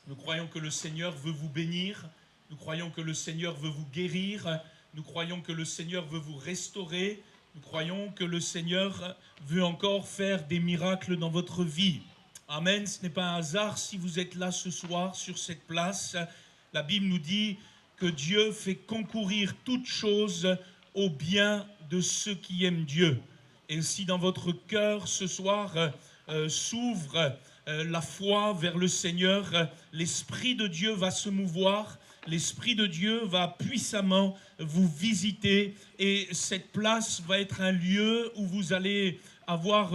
Nous croyons que le Seigneur veut vous bénir. Nous croyons que le Seigneur veut vous guérir. Nous croyons que le Seigneur veut vous restaurer. Nous croyons que le Seigneur veut encore faire des miracles dans votre vie. Amen. Ce n'est pas un hasard si vous êtes là ce soir sur cette place. La Bible nous dit que Dieu fait concourir toutes choses au bien de ceux qui aiment Dieu. Et si dans votre cœur ce soir s'ouvre la foi vers le Seigneur, l'Esprit de Dieu va se mouvoir, l'Esprit de Dieu va puissamment vous visiter et cette place va être un lieu où vous allez avoir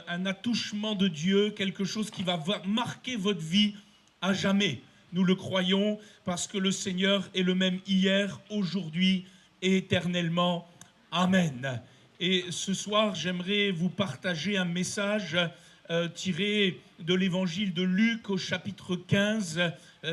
un attouchement de Dieu, quelque chose qui va marquer votre vie à jamais. Nous le croyons parce que le Seigneur est le même hier, aujourd'hui et éternellement. Amen. Et ce soir, j'aimerais vous partager un message tiré de l'évangile de Luc au chapitre 15.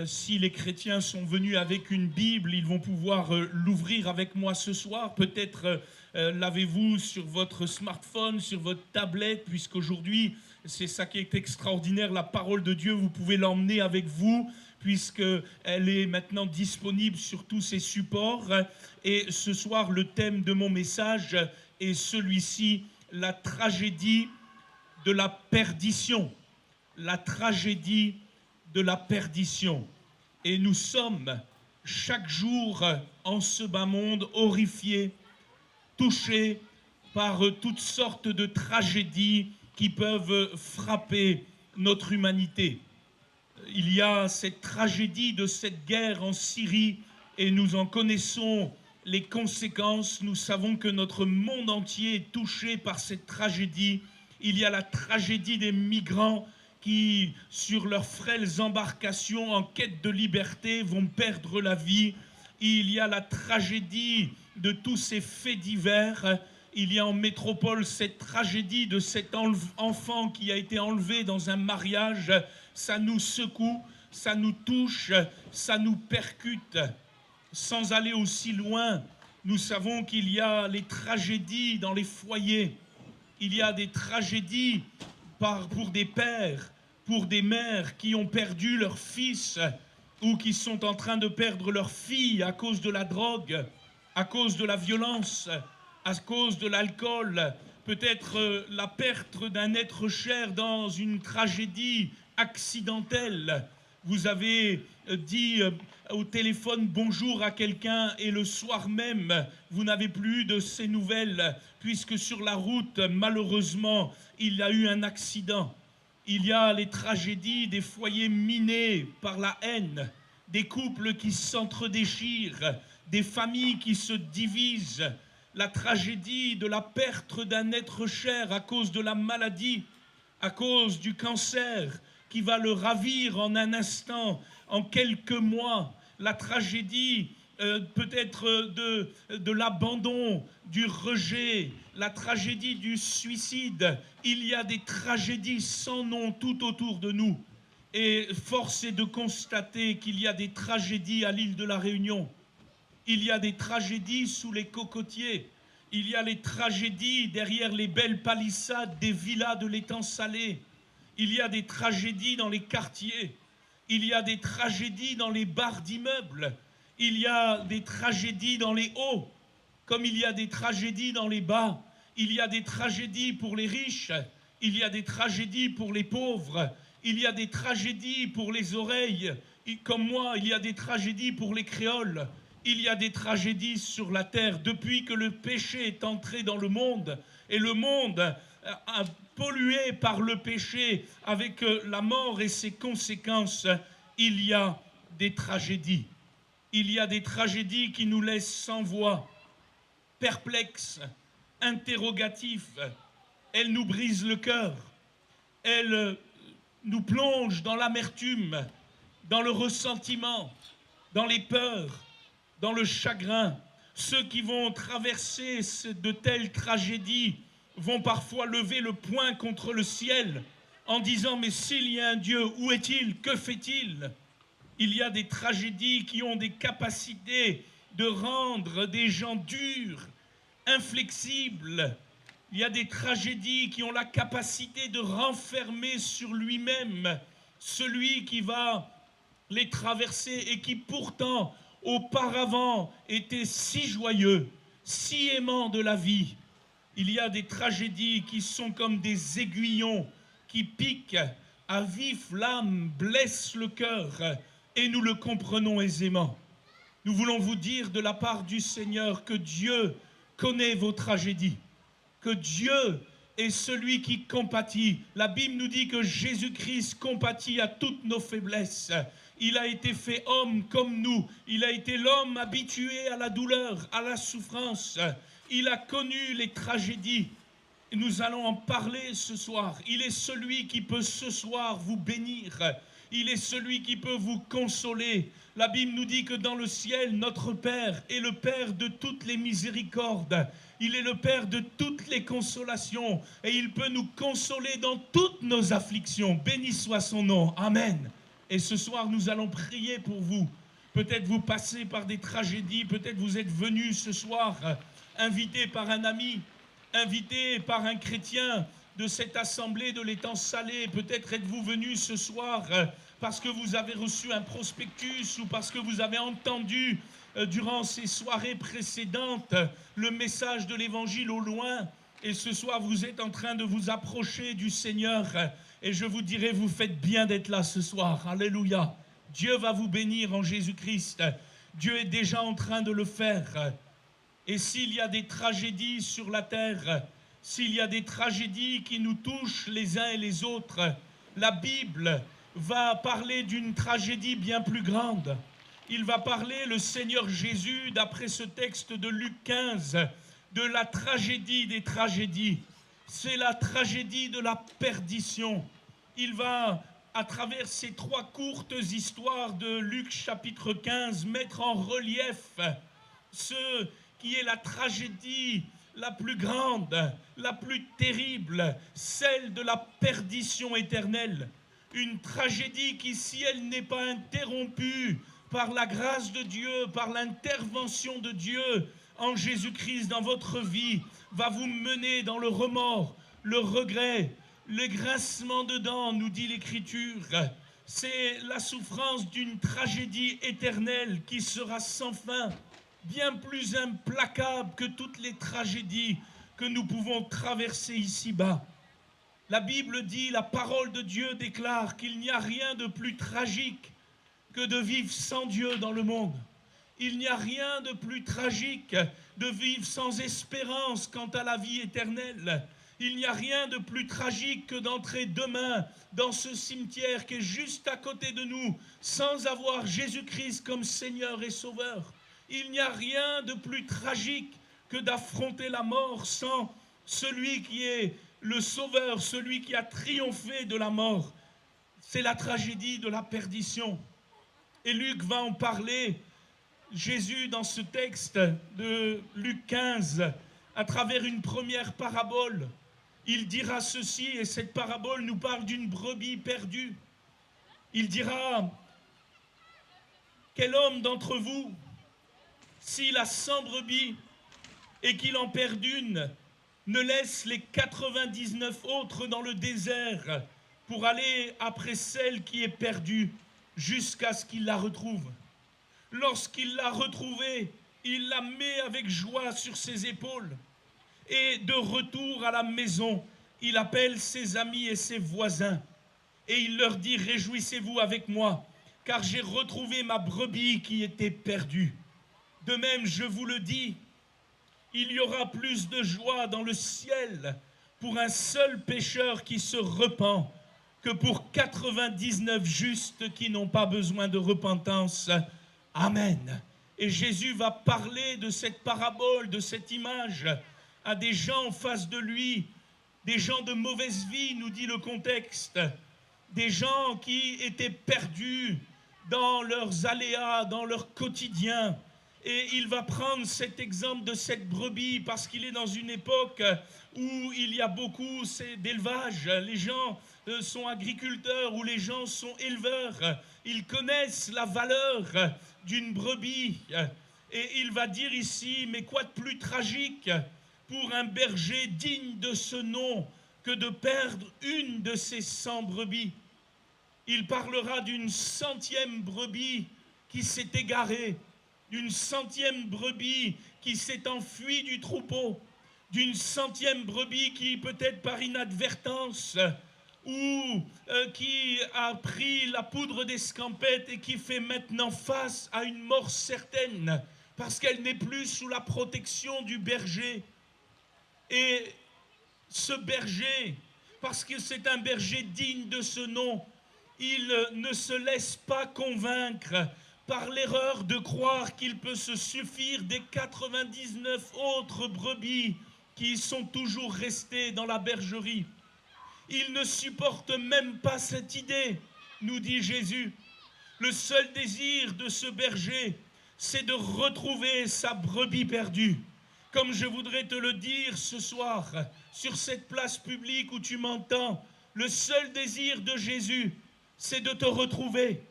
Si les chrétiens sont venus avec une Bible, ils vont pouvoir l'ouvrir avec moi ce soir. Peut-être l'avez-vous sur votre smartphone, sur votre tablette, puisqu'aujourd'hui, c'est ça qui est extraordinaire, la parole de Dieu, vous pouvez l'emmener avec vous, puisqu'elle est maintenant disponible sur tous ces supports. Et ce soir, le thème de mon message est celui-ci, la tragédie de la perdition. La tragédie de la perdition. Et nous sommes chaque jour en ce bas monde horrifiés, touchés par toutes sortes de tragédies qui peuvent frapper notre humanité. Il y a cette tragédie de cette guerre en Syrie et nous en connaissons les conséquences. Nous savons que notre monde entier est touché par cette tragédie. Il y a la tragédie des migrants qui, sur leurs frêles embarcations en quête de liberté, vont perdre la vie. Il y a la tragédie de tous ces faits divers. Il y a en métropole cette tragédie de cet enfant qui a été enlevé dans un mariage. Ça nous secoue, ça nous touche, ça nous percute. Sans aller aussi loin, nous savons qu'il y a les tragédies dans les foyers. Il y a des tragédies pour des pères, pour des mères qui ont perdu leur fils ou qui sont en train de perdre leur fille à cause de la drogue, à cause de la violence, à cause de l'alcool, peut-être la perte d'un être cher dans une tragédie accidentelle. Vous avez dit au téléphone bonjour à quelqu'un et le soir même, vous n'avez plus de ses nouvelles puisque sur la route, malheureusement, il y a eu un accident. Il y a les tragédies des foyers minés par la haine, des couples qui s'entredéchirent, des familles qui se divisent, la tragédie de la perte d'un être cher à cause de la maladie, à cause du cancer qui va le ravir en un instant, en quelques mois, la tragédie peut-être de l'abandon, du rejet, la tragédie du suicide. Il y a des tragédies sans nom tout autour de nous. Et force est de constater qu'il y a des tragédies à l'île de la Réunion. Il y a des tragédies sous les cocotiers. Il y a les tragédies derrière les belles palissades des villas de l'étang salé. Il y a des tragédies dans les quartiers. Il y a des tragédies dans les bars d'immeubles. Il y a des tragédies dans les hauts, comme il y a des tragédies dans les bas. Il y a des tragédies pour les riches. Il y a des tragédies pour les pauvres. Il y a des tragédies pour les oreilles. Comme moi, il y a des tragédies pour les créoles. Il y a des tragédies sur la terre depuis que le péché est entré dans le monde. Et le monde pollué par le péché avec la mort et ses conséquences, il y a des tragédies. Il y a des tragédies qui nous laissent sans voix, perplexes, interrogatifs. Elles nous brisent le cœur. Elles nous plongent dans l'amertume, dans le ressentiment, dans les peurs, dans le chagrin. Ceux qui vont traverser de telles tragédies vont parfois lever le poing contre le ciel en disant « Mais s'il y a un Dieu, où est-il? Que fait-il » Il y a des tragédies qui ont des capacités de rendre des gens durs, inflexibles. Il y a des tragédies qui ont la capacité de renfermer sur lui-même celui qui va les traverser et qui pourtant auparavant étaient si joyeux, si aimants de la vie. Il y a des tragédies qui sont comme des aiguillons qui piquent à vif l'âme, blessent le cœur, et nous le comprenons aisément. Nous voulons vous dire de la part du Seigneur que Dieu connaît vos tragédies, que Dieu est celui qui compatit. La Bible nous dit que Jésus-Christ compatit à toutes nos faiblesses. Il a été fait homme comme nous. Il a été l'homme habitué à la douleur, à la souffrance. Il a connu les tragédies. Et nous allons en parler ce soir. Il est celui qui peut ce soir vous bénir. Il est celui qui peut vous consoler. La Bible nous dit que dans le ciel, notre Père est le Père de toutes les miséricordes. Il est le Père de toutes les consolations. Et il peut nous consoler dans toutes nos afflictions. Béni soit son nom. Amen. Et ce soir, nous allons prier pour vous. Peut-être vous passez par des tragédies. Peut-être vous êtes venu ce soir, invité par un ami, invité par un chrétien de cette assemblée de l'étang salé. Peut-être êtes-vous venu ce soir parce que vous avez reçu un prospectus ou parce que vous avez entendu durant ces soirées précédentes le message de l'évangile au loin. Et ce soir, vous êtes en train de vous approcher du Seigneur. Et je vous dirai, vous faites bien d'être là ce soir. Alléluia. Dieu va vous bénir en Jésus-Christ. Dieu est déjà en train de le faire. Et s'il y a des tragédies sur la terre, s'il y a des tragédies qui nous touchent les uns et les autres, la Bible va parler d'une tragédie bien plus grande. Il va parler, le Seigneur Jésus, d'après ce texte de Luc 15, de la tragédie des tragédies. C'est la tragédie de la perdition. Il va, à travers ces trois courtes histoires de Luc chapitre 15, mettre en relief ce qui est la tragédie la plus grande, la plus terrible, celle de la perdition éternelle. Une tragédie qui, si elle n'est pas interrompue par la grâce de Dieu, par l'intervention de Dieu en Jésus-Christ dans votre vie, va vous mener dans le remords, le regret, le grincement de dents, nous dit l'Écriture. C'est la souffrance d'une tragédie éternelle qui sera sans fin, bien plus implacable que toutes les tragédies que nous pouvons traverser ici-bas. La Bible dit, la parole de Dieu déclare qu'il n'y a rien de plus tragique que de vivre sans Dieu dans le monde. Il n'y a rien de plus tragique de vivre sans espérance quant à la vie éternelle. Il n'y a rien de plus tragique que d'entrer demain dans ce cimetière qui est juste à côté de nous sans avoir Jésus-Christ comme Seigneur et Sauveur. Il n'y a rien de plus tragique que d'affronter la mort sans celui qui est le Sauveur, celui qui a triomphé de la mort. C'est la tragédie de la perdition. Et Luc va en parler. Jésus, dans ce texte de Luc 15, à travers une première parabole, il dira ceci, et cette parabole nous parle d'une brebis perdue. Il dira, quel homme d'entre vous, s'il a 100 brebis et qu'il en perd une, ne laisse les 99 autres dans le désert pour aller après celle qui est perdue jusqu'à ce qu'il la retrouve. Lorsqu'il l'a retrouvée, il la met avec joie sur ses épaules. Et de retour à la maison, il appelle ses amis et ses voisins. Et il leur dit, réjouissez-vous avec moi, car j'ai retrouvé ma brebis qui était perdue. De même, je vous le dis, il y aura plus de joie dans le ciel pour un seul pécheur qui se repent que pour 99 justes qui n'ont pas besoin de repentance. Amen. Et Jésus va parler de cette parabole, de cette image à des gens en face de lui, des gens de mauvaise vie, nous dit le contexte, des gens qui étaient perdus dans leurs aléas, dans leur quotidien. Et il va prendre cet exemple de cette brebis parce qu'il est dans une époque où il y a beaucoup d'élevage. Les gens sont agriculteurs ou les gens sont éleveurs. Ils connaissent la valeur d'une brebis. Et il va dire ici, mais quoi de plus tragique pour un berger digne de ce nom que de perdre une de ses 100 brebis. Il parlera d'une 100e brebis qui s'est égarée, d'une 100e brebis qui s'est enfuie du troupeau, d'une 100e brebis qui, peut-être par inadvertance, ou qui a pris la poudre d'escampette et qui fait maintenant face à une mort certaine, parce qu'elle n'est plus sous la protection du berger. Et ce berger, parce que c'est un berger digne de ce nom, il ne se laisse pas convaincre par l'erreur de croire qu'il peut se suffire des 99 autres brebis qui sont toujours restées dans la bergerie. Il ne supporte même pas cette idée, nous dit Jésus. Le seul désir de ce berger, c'est de retrouver sa brebis perdue. Comme je voudrais te le dire ce soir, sur cette place publique où tu m'entends, le seul désir de Jésus, c'est de te retrouver.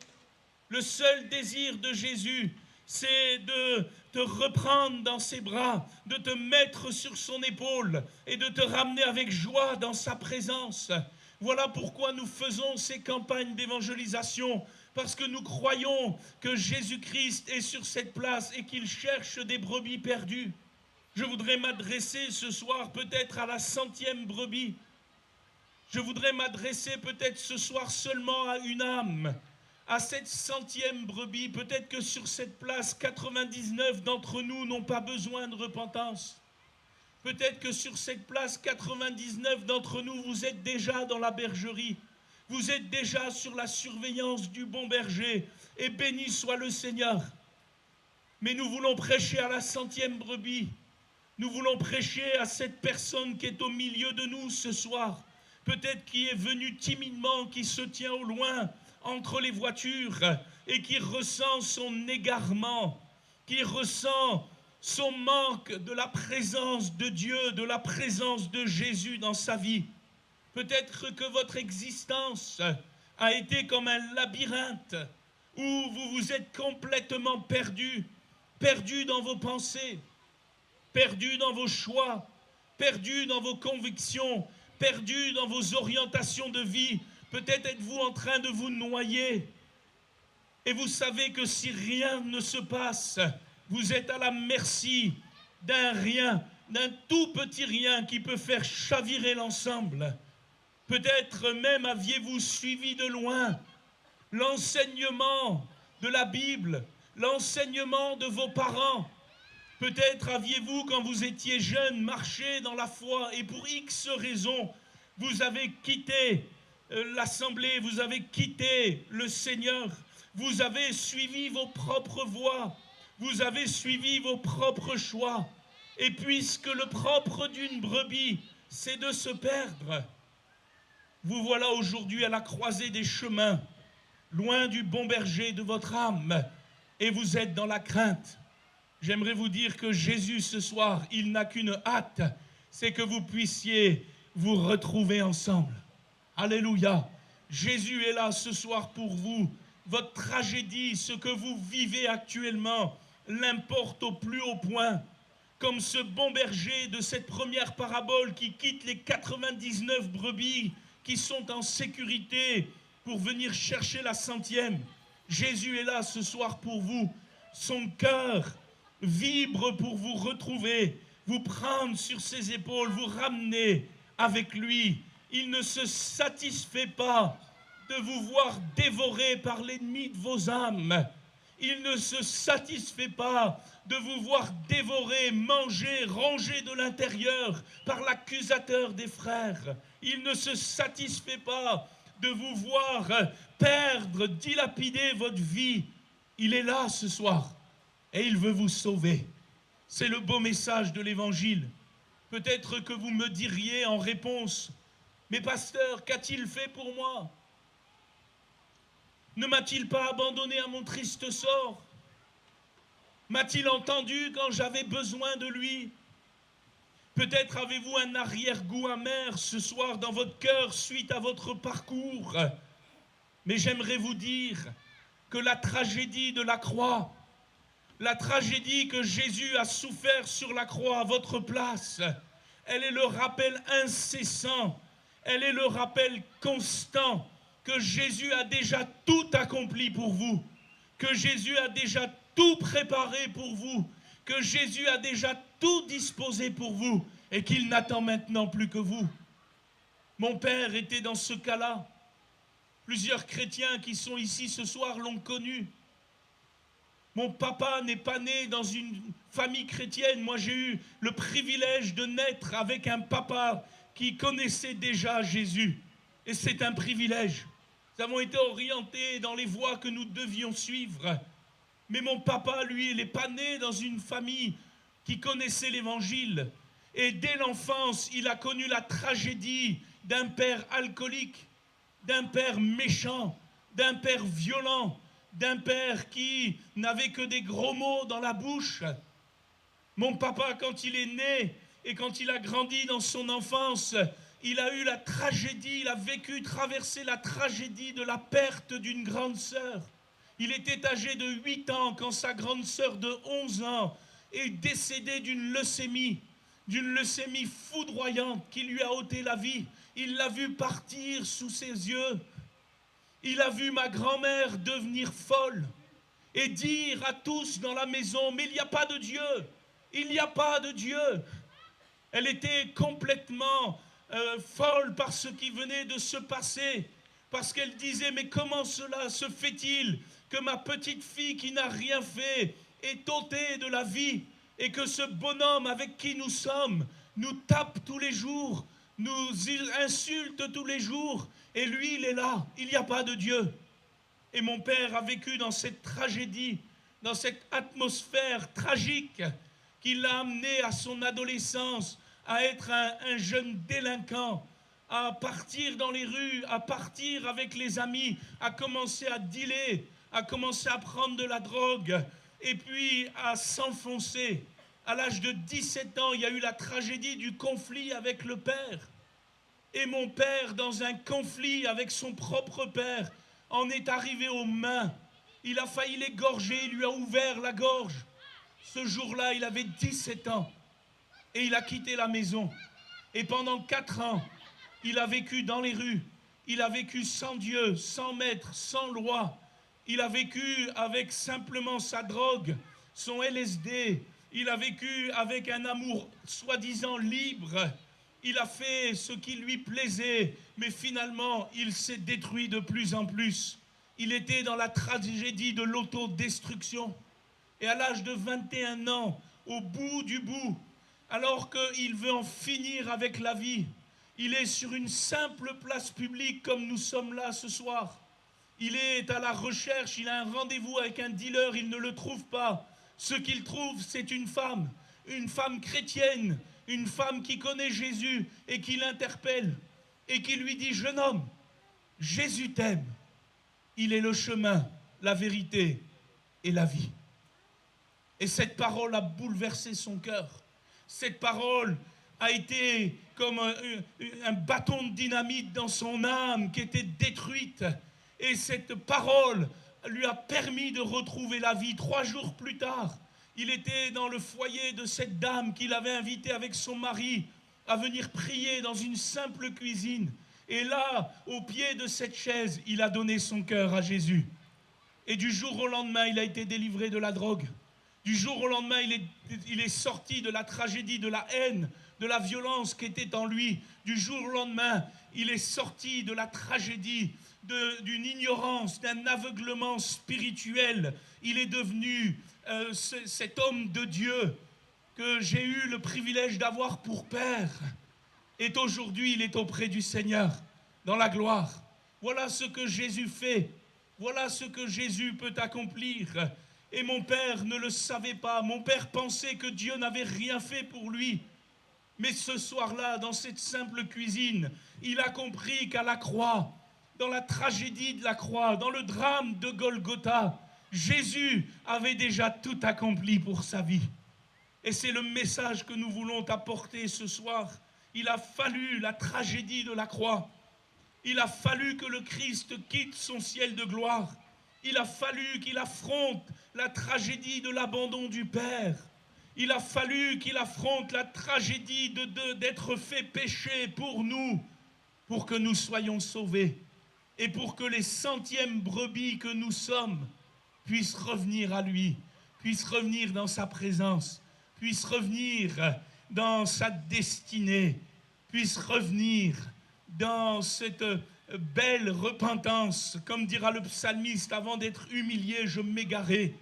Le seul désir de Jésus, c'est de te reprendre dans ses bras, de te mettre sur son épaule et de te ramener avec joie dans sa présence. Voilà pourquoi nous faisons ces campagnes d'évangélisation, parce que nous croyons que Jésus-Christ est sur cette place et qu'il cherche des brebis perdues. Je voudrais m'adresser ce soir peut-être à la 100e brebis. Je voudrais m'adresser peut-être ce soir seulement à une âme, à cette 100e brebis. Peut-être que sur cette place, 99 d'entre nous n'ont pas besoin de repentance. Peut-être que sur cette place, 99 d'entre nous, vous êtes déjà dans la bergerie. Vous êtes déjà sur la surveillance du bon berger. Et béni soit le Seigneur. Mais nous voulons prêcher à la 100e brebis. Nous voulons prêcher à cette personne qui est au milieu de nous ce soir. Peut-être qui est venue timidement, qui se tient au loin entre les voitures et qui ressent son égarement, qui ressent son manque de la présence de Dieu, de la présence de Jésus dans sa vie. Peut-être que votre existence a été comme un labyrinthe où vous vous êtes complètement perdu, perdu dans vos pensées, perdu dans vos choix, perdu dans vos convictions, perdu dans vos orientations de vie. Peut-être êtes-vous en train de vous noyer. Et vous savez que si rien ne se passe, vous êtes à la merci d'un rien, d'un tout petit rien qui peut faire chavirer l'ensemble. Peut-être même aviez-vous suivi de loin l'enseignement de la Bible, l'enseignement de vos parents. Peut-être aviez-vous, quand vous étiez jeune, marché dans la foi et pour X raisons, vous avez quitté l'assemblée, vous avez quitté le Seigneur, vous avez suivi vos propres voies, vous avez suivi vos propres choix. Et puisque le propre d'une brebis, c'est de se perdre, vous voilà aujourd'hui à la croisée des chemins, loin du bon berger de votre âme, et vous êtes dans la crainte. J'aimerais vous dire que Jésus, ce soir, il n'a qu'une hâte, c'est que vous puissiez vous retrouver ensemble. Alléluia. Jésus est là ce soir pour vous. Votre tragédie, ce que vous vivez actuellement, l'importe au plus haut point. Comme ce bon berger de cette première parabole qui quitte les 99 brebis qui sont en sécurité pour venir chercher la 100e. Jésus est là ce soir pour vous. Son cœur vibre pour vous retrouver, vous prendre sur ses épaules, vous ramener avec lui. Il ne se satisfait pas de vous voir dévoré par l'ennemi de vos âmes. Il ne se satisfait pas de vous voir dévoré, manger, rongé de l'intérieur par l'accusateur des frères. Il ne se satisfait pas de vous voir perdre, dilapider votre vie. Il est là ce soir et il veut vous sauver. C'est le beau message de l'Évangile. Peut-être que vous me diriez en réponse, « Mais pasteur, qu'a-t-il fait pour moi ? Ne m'a-t-il pas abandonné à mon triste sort ? M'a-t-il entendu quand j'avais besoin de lui ? Peut-être avez-vous un arrière-goût amer ce soir dans votre cœur suite à votre parcours. Mais j'aimerais vous dire que la tragédie de la croix, la tragédie que Jésus a souffert sur la croix à votre place, elle est le rappel incessant, elle est le rappel constant que Jésus a déjà tout accompli pour vous, que Jésus a déjà tout préparé pour vous, que Jésus a déjà tout disposé pour vous et qu'il n'attend maintenant plus que vous. Mon père était dans ce cas-là. Plusieurs chrétiens qui sont ici ce soir l'ont connu. Mon papa n'est pas né dans une famille chrétienne. Moi, j'ai eu le privilège de naître avec un papa qui connaissait déjà Jésus. Et c'est un privilège. Nous avons été orientés dans les voies que nous devions suivre. Mais mon papa, lui, il n'est pas né dans une famille qui connaissait l'Évangile. Et dès l'enfance, il a connu la tragédie d'un père alcoolique, d'un père méchant, d'un père violent, d'un père qui n'avait que des gros mots dans la bouche. Mon papa, quand il est né et quand il a grandi dans son enfance, il a eu la tragédie, il a vécu, traversé la tragédie de la perte d'une grande sœur. Il était âgé de 8 ans quand sa grande sœur de 11 ans est décédée d'une leucémie foudroyante qui lui a ôté la vie. Il l'a vue partir sous ses yeux. Il a vu ma grand-mère devenir folle et dire à tous dans la maison, mais il n'y a pas de Dieu, il n'y a pas de Dieu. Elle était complètement folle par ce qui venait de se passer, parce qu'elle disait, mais comment cela se fait-il que ma petite fille qui n'a rien fait est ôtée de la vie et que ce bonhomme avec qui nous sommes nous tape tous les jours, nous insulte tous les jours, et lui il est là, il n'y a pas de Dieu. Et mon père a vécu dans cette tragédie, dans cette atmosphère tragique qui l'a amené à son adolescence, à être un jeune délinquant, à partir dans les rues, à partir avec les amis, à commencer à dealer, à commencer à prendre de la drogue, et puis à s'enfoncer. À l'âge de 17 ans, il y a eu la tragédie du conflit avec le père. Et mon père, dans un conflit avec son propre père, en est arrivé aux mains. Il a failli l'égorger, il lui a ouvert la gorge. Ce jour-là, il avait 17 ans. Et il a quitté la maison. Et pendant 4 ans, il a vécu dans les rues. Il a vécu sans Dieu, sans maître, sans loi. Il a vécu avec simplement sa drogue, son LSD. Il a vécu avec un amour soi-disant libre. Il a fait ce qui lui plaisait, mais finalement, il s'est détruit de plus en plus. Il était dans la tragédie de l'autodestruction. Et à l'âge de 21 ans, au bout du bout, alors qu'il veut en finir avec la vie, il est sur une simple place publique comme nous sommes là ce soir. Il est à la recherche, il a un rendez-vous avec un dealer, il ne le trouve pas. Ce qu'il trouve, c'est une femme chrétienne, une femme qui connaît Jésus et qui l'interpelle et qui lui dit, jeune homme, Jésus t'aime, il est le chemin, la vérité et la vie. Et cette parole a bouleversé son cœur. Cette parole a été comme un bâton de dynamite dans son âme qui était détruite. Et cette parole lui a permis de retrouver la vie. 3 jours plus tard, il était dans le foyer de cette dame qu'il avait invitée avec son mari à venir prier dans une simple cuisine. Et là, au pied de cette chaise, il a donné son cœur à Jésus. Et du jour au lendemain, il a été délivré de la drogue. Du jour au lendemain, il est sorti de la tragédie, de la haine, de la violence qui était en lui. Du jour au lendemain, il est sorti de la tragédie, d'une ignorance, d'un aveuglement spirituel. Il est devenu cet homme de Dieu que j'ai eu le privilège d'avoir pour père. Et aujourd'hui, il est auprès du Seigneur, dans la gloire. Voilà ce que Jésus fait. Voilà ce que Jésus peut accomplir. Et mon père ne le savait pas. Mon père pensait que Dieu n'avait rien fait pour lui. Mais ce soir-là, dans cette simple cuisine, il a compris qu'à la croix, dans la tragédie de la croix, dans le drame de Golgotha, Jésus avait déjà tout accompli pour sa vie. Et c'est le message que nous voulons apporter ce soir. Il a fallu la tragédie de la croix. Il a fallu que le Christ quitte son ciel de gloire. Il a fallu qu'il affronte la tragédie de l'abandon du Père. Il a fallu qu'il affronte la tragédie d'être fait péché pour nous, pour que nous soyons sauvés. et pour que les centièmes brebis que nous sommes puissent revenir à lui, puissent revenir dans sa présence, puissent revenir dans sa destinée, puissent revenir dans cette belle repentance. Comme dira le psalmiste, avant d'être humilié, je m'égarais.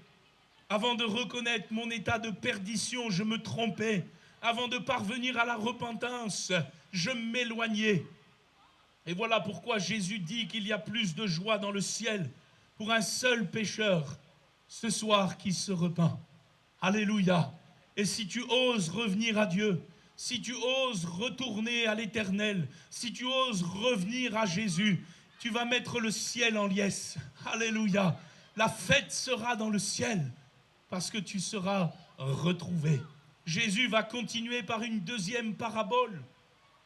Avant de reconnaître mon état de perdition, je me trompais. Avant de parvenir à la repentance, je m'éloignais. Et voilà pourquoi Jésus dit qu'il y a plus de joie dans le ciel pour un seul pécheur ce soir qui se repent. Alléluia. Et si tu oses revenir à Dieu, si tu oses retourner à l'Éternel, si tu oses revenir à Jésus, tu vas mettre le ciel en liesse. Alléluia. La fête sera dans le ciel parce que tu seras retrouvé. Jésus va continuer par une deuxième parabole,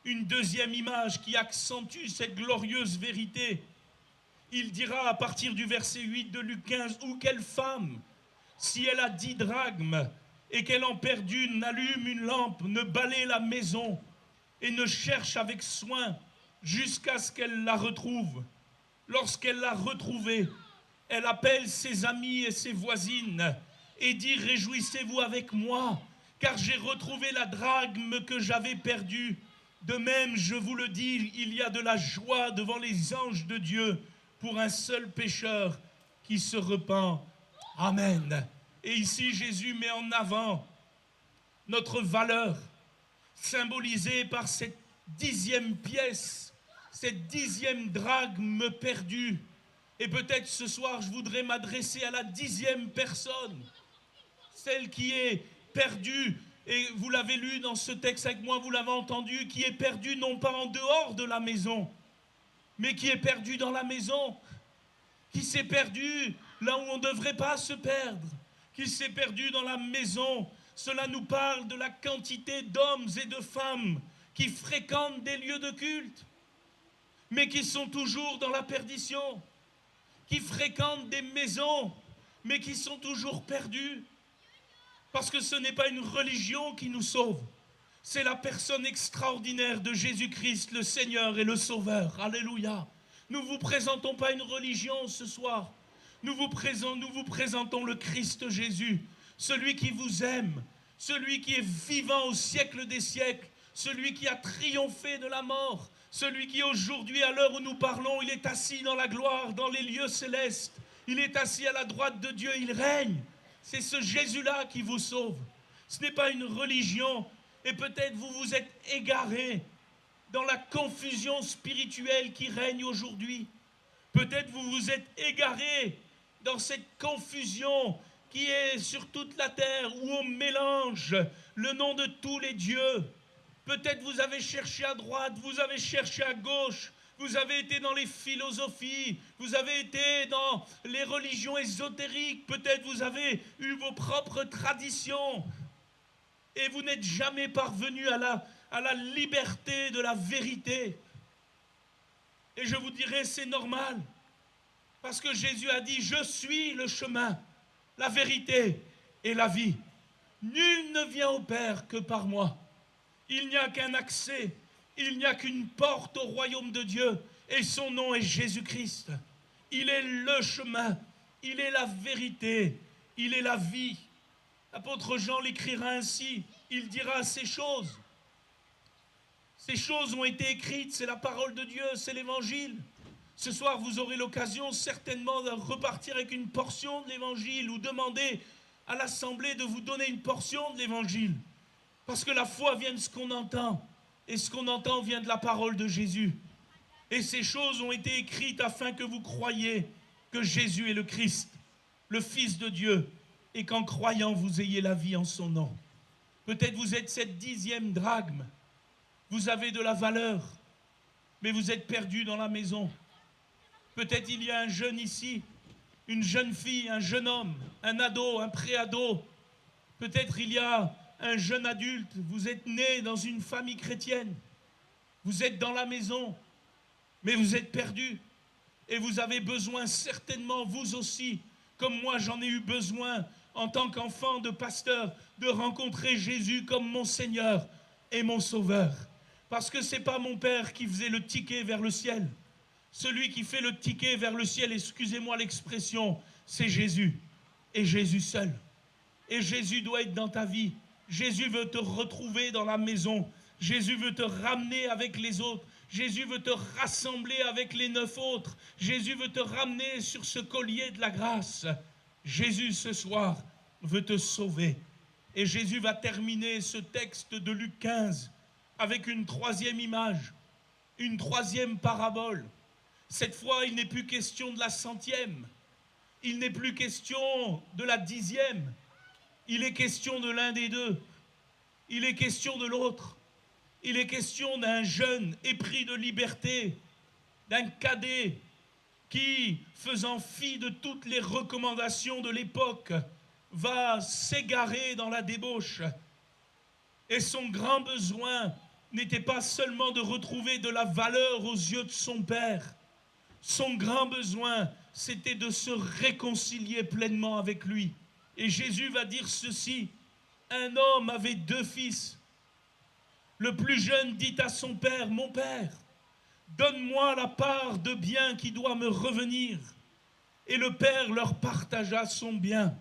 une deuxième image qui accentue cette glorieuse vérité. Il dira à partir du verset 8 de Luc 15, « Ou quelle femme, si elle a 10 drachmes et qu'elle en perd une, n'allume une lampe, ne balaie la maison et ne cherche avec soin jusqu'à ce qu'elle la retrouve. Lorsqu'elle l'a retrouvée, elle appelle ses amis et ses voisines et dit, réjouissez-vous avec moi, car j'ai retrouvé la drachme que j'avais perdue. De même, je vous le dis, il y a de la joie devant les anges de Dieu pour un seul pécheur qui se repent. Amen. » Et ici, Jésus met en avant notre valeur, symbolisée par cette 10e pièce, cette 10e drachme perdue. Et peut-être ce soir, je voudrais m'adresser à la 10e personne, celle qui est perdue, et vous l'avez lu dans ce texte avec moi, vous l'avez entendu, qui est perdue non pas en dehors de la maison, mais qui est perdue dans la maison, qui s'est perdue là où on ne devrait pas se perdre, qui s'est perdue dans la maison. Cela nous parle de la quantité d'hommes et de femmes qui fréquentent des lieux de culte, mais qui sont toujours dans la perdition, qui fréquentent des maisons, mais qui sont toujours perdus. Parce que ce n'est pas une religion qui nous sauve, c'est la personne extraordinaire de Jésus-Christ, le Seigneur et le Sauveur. Alléluia. Nous ne vous présentons pas une religion ce soir, nous vous présentons le Christ Jésus, celui qui vous aime, celui qui est vivant au siècle des siècles, celui qui a triomphé de la mort, celui qui aujourd'hui, à l'heure où nous parlons, il est assis dans la gloire, dans les lieux célestes, il est assis à la droite de Dieu, il règne. C'est ce Jésus-là qui vous sauve. Ce n'est pas une religion. Et peut-être vous vous êtes égaré dans la confusion spirituelle qui règne aujourd'hui. Peut-être vous vous êtes égaré dans cette confusion qui est sur toute la terre, où on mélange le nom de tous les dieux. Peut-être vous avez cherché à droite, vous avez cherché à gauche, vous avez été dans les philosophies, vous avez été dans les religions ésotériques, peut-être vous avez eu vos propres traditions, et vous n'êtes jamais parvenu à la liberté de la vérité. Et je vous dirais, c'est normal, parce que Jésus a dit, je suis le chemin, la vérité et la vie. Nul ne vient au Père que par moi. Il n'y a qu'un accès, il n'y a qu'une porte au royaume de Dieu, et son nom est Jésus-Christ. Il est le chemin, il est la vérité, il est la vie. L'apôtre Jean l'écrira ainsi, il dira ces choses. Ces choses ont été écrites, c'est la parole de Dieu, c'est l'évangile. Ce soir, vous aurez l'occasion certainement de repartir avec une portion de l'évangile ou demander à l'assemblée de vous donner une portion de l'évangile. Parce que la foi vient de ce qu'on entend. Et ce qu'on entend vient de la parole de Jésus. Et ces choses ont été écrites afin que vous croyiez que Jésus est le Christ, le Fils de Dieu, et qu'en croyant, vous ayez la vie en son nom. Peut-être vous êtes cette 10e drachme. Vous avez de la valeur, mais vous êtes perdu dans la maison. Peut-être il y a un jeune ici, une jeune fille, un jeune homme, un ado, un pré-ado. Peut-être il y a un jeune adulte, vous êtes né dans une famille chrétienne, vous êtes dans la maison, mais vous êtes perdu. Et vous avez besoin certainement, vous aussi, comme moi j'en ai eu besoin en tant qu'enfant de pasteur, de rencontrer Jésus comme mon Seigneur et mon Sauveur. Parce que ce n'est pas mon père qui faisait le ticket vers le ciel, Celui qui fait le ticket vers le ciel, excusez-moi l'expression, c'est Jésus. Et Jésus seul. Et Jésus doit être dans ta vie. Jésus veut te retrouver dans la maison. Jésus veut te ramener avec les autres. Jésus veut te rassembler avec les 9 autres. Jésus veut te ramener sur ce collier de la grâce. Jésus, ce soir, veut te sauver. Et Jésus va terminer ce texte de Luc 15 avec une troisième image, une troisième parabole. Cette fois, il n'est plus question de la 100e. Il n'est plus question de la 10e. Il est question de l'un des deux. Il est question de l'autre. Il est question d'un jeune épris de liberté, d'un cadet qui, faisant fi de toutes les recommandations de l'époque, va s'égarer dans la débauche. Et son grand besoin n'était pas seulement de retrouver de la valeur aux yeux de son père. Son grand besoin, c'était de se réconcilier pleinement avec lui. Et Jésus va dire ceci: un homme avait 2 fils. Le plus jeune dit à son père: mon père, donne-moi la part de bien qui doit me revenir. Et le père leur partagea son bien.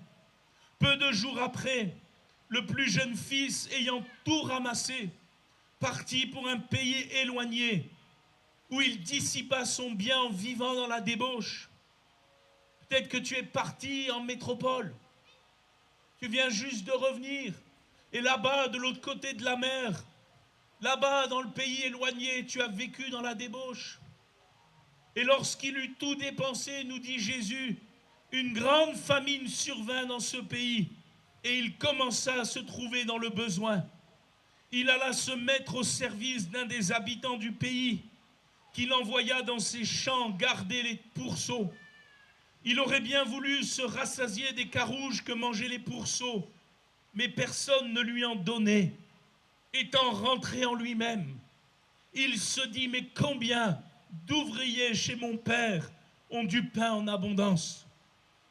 Peu de jours après, le plus jeune fils, ayant tout ramassé, partit pour un pays éloigné, où il dissipa son bien en vivant dans la débauche. Peut-être que tu es parti en métropole. Tu viens juste de revenir. Et là-bas, de l'autre côté de la mer, là-bas, dans le pays éloigné, tu as vécu dans la débauche. Et lorsqu'il eut tout dépensé, nous dit Jésus, une grande famine survint dans ce pays. Et il commença à se trouver dans le besoin. Il alla se mettre au service d'un des habitants du pays, qu'il envoya dans ses champs garder les pourceaux. Il aurait bien voulu se rassasier des carouges que mangeaient les pourceaux, mais personne ne lui en donnait. Étant rentré en lui-même, il se dit: mais combien d'ouvriers chez mon père ont du pain en abondance,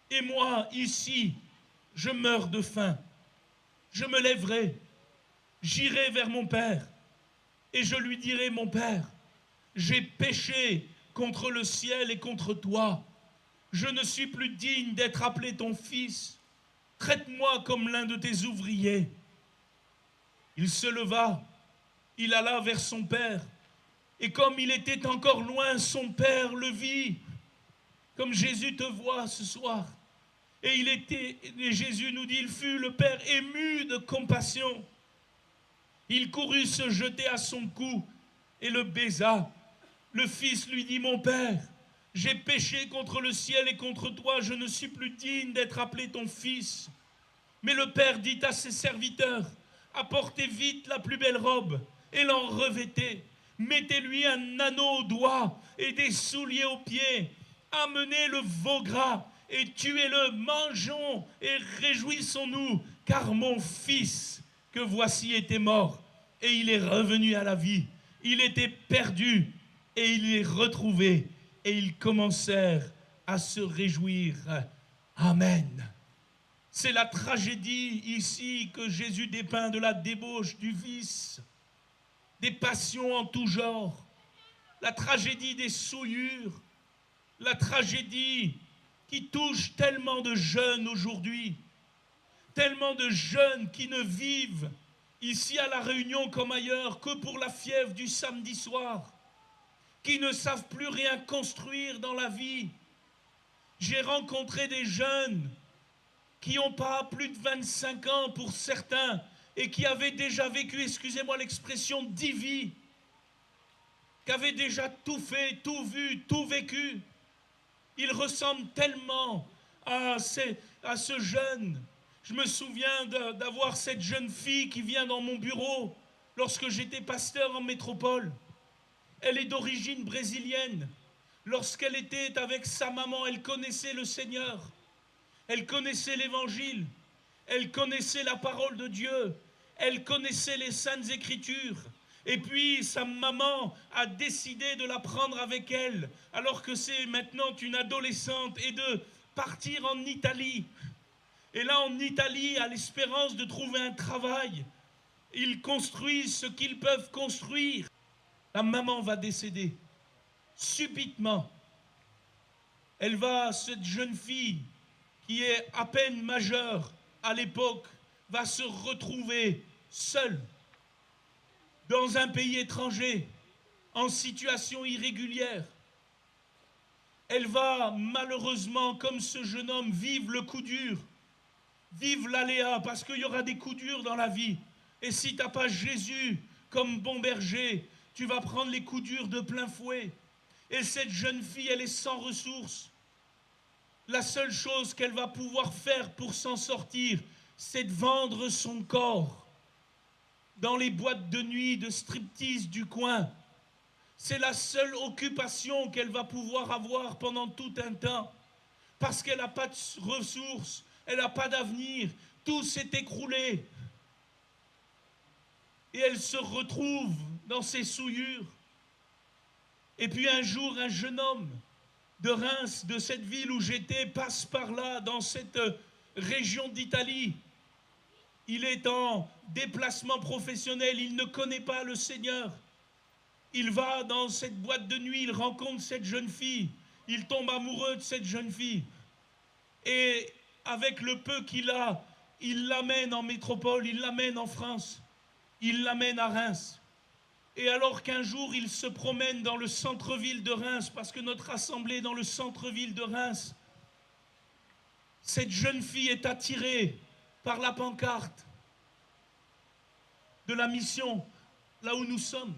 et moi, ici, je meurs de faim. Je me lèverai, j'irai vers mon père, et je lui dirai: mon père, j'ai péché contre le ciel et contre toi. Je ne suis plus digne d'être appelé ton fils. Traite-moi comme l'un de tes ouvriers. Il se leva, il alla vers son père. Et comme il était encore loin, son père le vit, comme Jésus te voit ce soir. Et Jésus nous dit, il fut, le père, ému de compassion. Il courut se jeter à son cou et le baisa. Le fils lui dit: mon père, j'ai péché contre le ciel et contre toi, je ne suis plus digne d'être appelé ton fils. Mais le père dit à ses serviteurs: apportez vite la plus belle robe et l'en revêtez. Mettez-lui un anneau au doigt et des souliers aux pieds. Amenez le veau gras et tuez-le. Mangeons et réjouissons-nous, car mon fils que voici était mort et il est revenu à la vie. Il était perdu et il est retrouvé. Et ils commencèrent à se réjouir. Amen. C'est la tragédie ici que Jésus dépeint de la débauche, du vice, des passions en tout genre, la tragédie des souillures, la tragédie qui touche tellement de jeunes aujourd'hui, tellement de jeunes qui ne vivent ici à La Réunion comme ailleurs que pour la fièvre du samedi soir, qui ne savent plus rien construire dans la vie. J'ai rencontré des jeunes qui n'ont pas plus de 25 ans pour certains et qui avaient déjà vécu, excusez-moi l'expression, 10 vies, qui avaient déjà tout fait, tout vu, tout vécu. Ils ressemblent tellement à ce jeune. Je me souviens d'avoir cette jeune fille qui vient dans mon bureau lorsque j'étais pasteur en métropole. Elle est d'origine brésilienne. Lorsqu'elle était avec sa maman, elle connaissait le Seigneur. Elle connaissait l'Évangile. Elle connaissait la parole de Dieu. Elle connaissait les Saintes Écritures. Et puis, sa maman a décidé de la prendre avec elle, alors que c'est maintenant une adolescente, et de partir en Italie. Et là, en Italie, à l'espérance de trouver un travail, ils construisent ce qu'ils peuvent construire. La maman va décéder. subitement, cette jeune fille qui est à peine majeure à l'époque, va se retrouver seule dans un pays étranger, en situation irrégulière. Elle va malheureusement, comme ce jeune homme, vivre le coup dur, vivre l'aléa, parce qu'il y aura des coups durs dans la vie. Et si tu n'as pas Jésus comme bon berger, tu vas prendre les coups durs de plein fouet. Et cette jeune fille, elle est sans ressources. La seule chose qu'elle va pouvoir faire pour s'en sortir, c'est de vendre son corps dans les boîtes de nuit de striptease du coin. C'est la seule occupation qu'elle va pouvoir avoir pendant tout un temps. Parce qu'elle n'a pas de ressources, elle n'a pas d'avenir, tout s'est écroulé. Et elle se retrouve dans ses souillures. Et puis un jour, un jeune homme de Reims, de cette ville où j'étais, passe par là, dans cette région d'Italie. Il est en déplacement professionnel, il ne connaît pas le Seigneur. Il va dans cette boîte de nuit, il rencontre cette jeune fille, il tombe amoureux de cette jeune fille. Et avec le peu qu'il a, il l'amène en métropole, il l'amène en France, il l'amène à Reims. Et alors qu'un jour, il se promène dans le centre-ville de Reims, parce que notre assemblée est dans le centre-ville de Reims, cette jeune fille est attirée par la pancarte de la mission, là où nous sommes.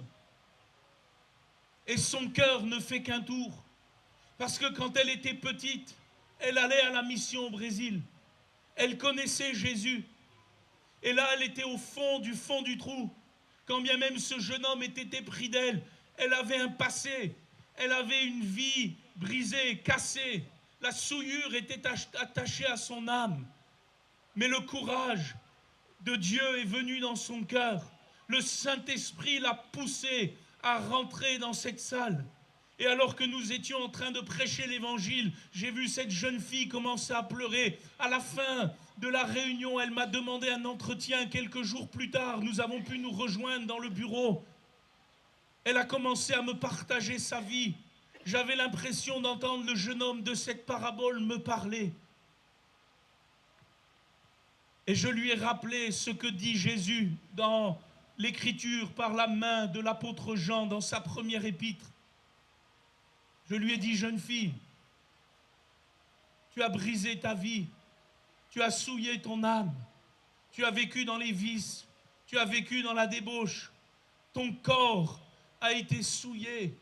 Et son cœur ne fait qu'un tour. Parce que quand elle était petite, elle allait à la mission au Brésil. Elle connaissait Jésus. Et là, elle était au fond du trou. Quand bien même ce jeune homme était épris d'elle, elle avait un passé. Elle avait une vie brisée, cassée. La souillure était attachée à son âme. Mais le courage de Dieu est venu dans son cœur. Le Saint-Esprit l'a poussée à rentrer dans cette salle. Et alors que nous étions en train de prêcher l'évangile, j'ai vu cette jeune fille commencer à pleurer. À la fin de la réunion, elle m'a demandé un entretien. Quelques jours plus tard, nous avons pu nous rejoindre dans le bureau. Elle a commencé à me partager sa vie. J'avais l'impression d'entendre le jeune homme de cette parabole me parler. Et je lui ai rappelé ce que dit Jésus dans l'Écriture par la main de l'apôtre Jean dans sa première épître. Je lui ai dit, jeune fille, tu as brisé ta vie, tu as souillé ton âme, tu as vécu dans les vices, tu as vécu dans la débauche, ton corps a été souillé,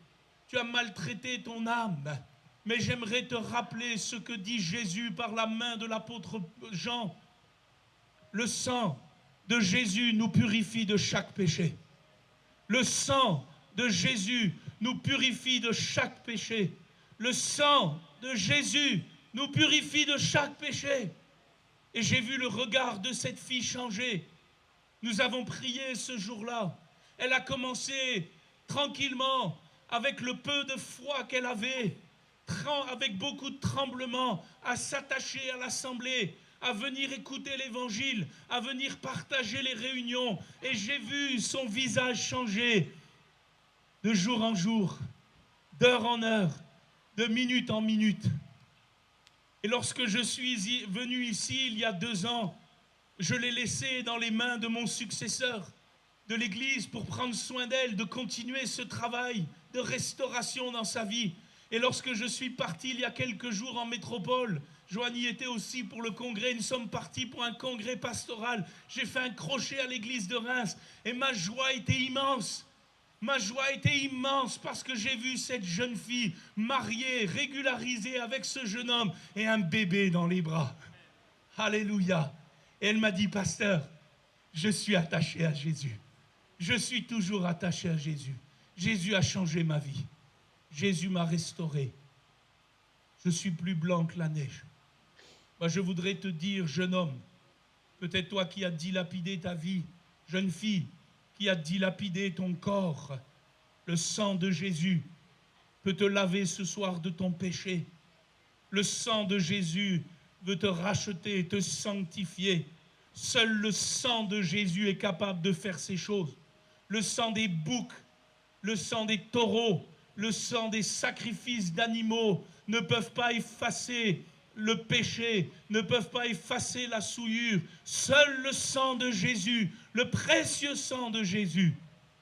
tu as maltraité ton âme. Mais j'aimerais te rappeler ce que dit Jésus par la main de l'apôtre Jean. Le sang de Jésus nous purifie de chaque péché. Le sang de Jésus nous purifie de chaque péché. Le sang de Jésus nous purifie de chaque péché. Et j'ai vu le regard de cette fille changer. Nous avons prié ce jour-là. Elle a commencé tranquillement, avec le peu de foi qu'elle avait, avec beaucoup de tremblement, à s'attacher à l'assemblée, à venir écouter l'évangile, à venir partager les réunions. Et j'ai vu son visage changer de jour en jour, d'heure en heure, de minute en minute. Et lorsque je suis venu ici il y a 2 ans, je l'ai laissée dans les mains de mon successeur de l'Église pour prendre soin d'elle, de continuer ce travail de restauration dans sa vie. Et lorsque je suis parti il y a quelques jours en métropole, Joanne y était aussi pour le congrès, nous sommes partis pour un congrès pastoral. J'ai fait un crochet à l'église de Reims et ma joie était immense. Ma joie était immense parce que j'ai vu cette jeune fille mariée, régularisée avec ce jeune homme et un bébé dans les bras. Alléluia. Et elle m'a dit, pasteur, je suis attaché à Jésus. Je suis toujours attaché à Jésus. Jésus a changé ma vie. Jésus m'a restauré. Je suis plus blanc que la neige. Moi, je voudrais te dire, jeune homme, peut-être toi qui as dilapidé ta vie, jeune fille, qui a dilapidé ton corps, le sang de Jésus peut te laver ce soir de ton péché. Le sang de Jésus veut te racheter, te sanctifier. Seul le sang de Jésus est capable de faire ces choses. Le sang des boucs, le sang des taureaux, le sang des sacrifices d'animaux ne peuvent pas effacer le péché, ne peuvent pas effacer la souillure. Seul le sang de Jésus, le précieux sang de Jésus,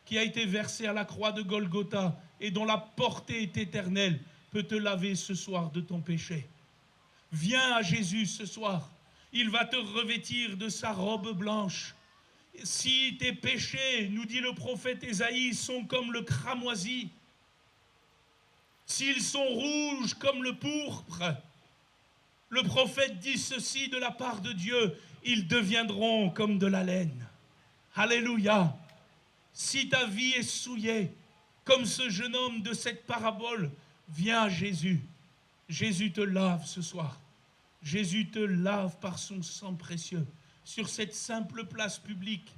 qui a été versé à la croix de Golgotha et dont la portée est éternelle, peut te laver ce soir de ton péché. Viens à Jésus ce soir. Il va te revêtir de sa robe blanche. Si tes péchés, nous dit le prophète Ésaïe, sont comme le cramoisi, s'ils sont rouges comme le pourpre, le prophète dit ceci de la part de Dieu, ils deviendront comme de la laine. Alléluia. Si ta vie est souillée, comme ce jeune homme de cette parabole, viens à Jésus. Jésus te lave ce soir. Jésus te lave par son sang précieux sur cette simple place publique.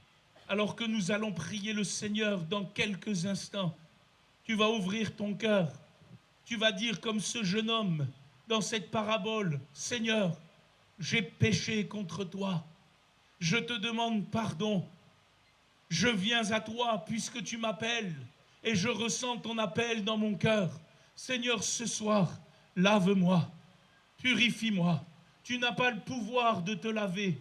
Alors que nous allons prier le Seigneur dans quelques instants, tu vas ouvrir ton cœur. Tu vas dire comme ce jeune homme dans cette parabole, Seigneur, j'ai péché contre toi. Je te demande pardon. Je viens à toi puisque tu m'appelles et je ressens ton appel dans mon cœur. Seigneur, ce soir, lave-moi, purifie-moi. Tu n'as pas le pouvoir de te laver.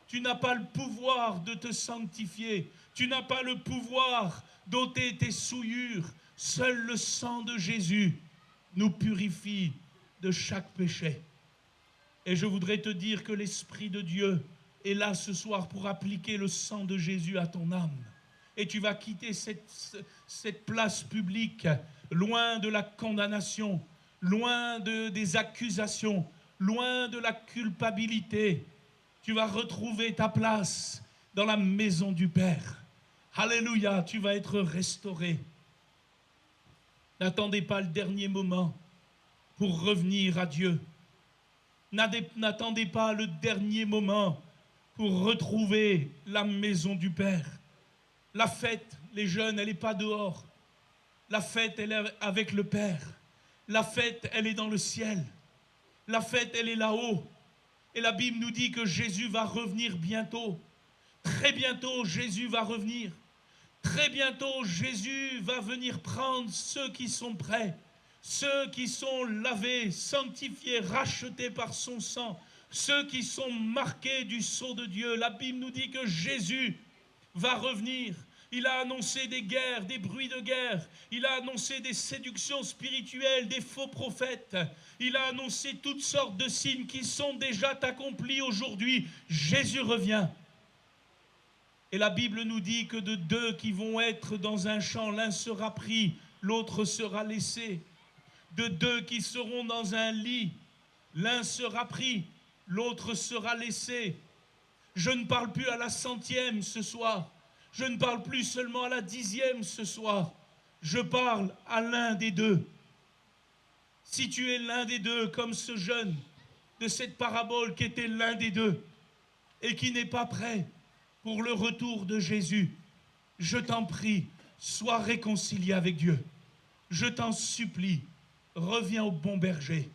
Tu n'as pas le pouvoir de te sanctifier. Tu n'as pas le pouvoir d'ôter tes souillures. Seul le sang de Jésus nous purifie de chaque péché. Et je voudrais te dire que l'Esprit de Dieu est là ce soir pour appliquer le sang de Jésus à ton âme. Et tu vas quitter cette place publique, loin de la condamnation, loin des accusations, loin de la culpabilité. Tu vas retrouver ta place dans la maison du Père. Alléluia, tu vas être restauré. N'attendez pas le dernier moment pour revenir à Dieu. N'attendez pas le dernier moment pour retrouver la maison du Père. La fête, les jeunes, elle n'est pas dehors. La fête, elle est avec le Père. La fête, elle est dans le ciel. La fête, elle est là-haut. Et la Bible nous dit que Jésus va revenir bientôt. Très bientôt, Jésus va revenir. Très bientôt, Jésus va venir prendre ceux qui sont prêts, ceux qui sont lavés, sanctifiés, rachetés par son sang, ceux qui sont marqués du sceau de Dieu. La Bible nous dit que Jésus va revenir. Il a annoncé des guerres, des bruits de guerre. Il a annoncé des séductions spirituelles, des faux prophètes. Il a annoncé toutes sortes de signes qui sont déjà accomplis aujourd'hui. Jésus revient. Et la Bible nous dit que de deux qui vont être dans un champ, l'un sera pris, l'autre sera laissé. De deux qui seront dans un lit, l'un sera pris, l'autre sera laissé. Je ne parle plus à la 100e ce soir. Je ne parle plus seulement à la 10e ce soir. Je parle à l'un des deux. Si tu es l'un des deux, comme ce jeune de cette parabole qui était l'un des deux et qui n'est pas prêt pour le retour de Jésus, je t'en prie, sois réconcilié avec Dieu. Je t'en supplie, reviens au bon berger.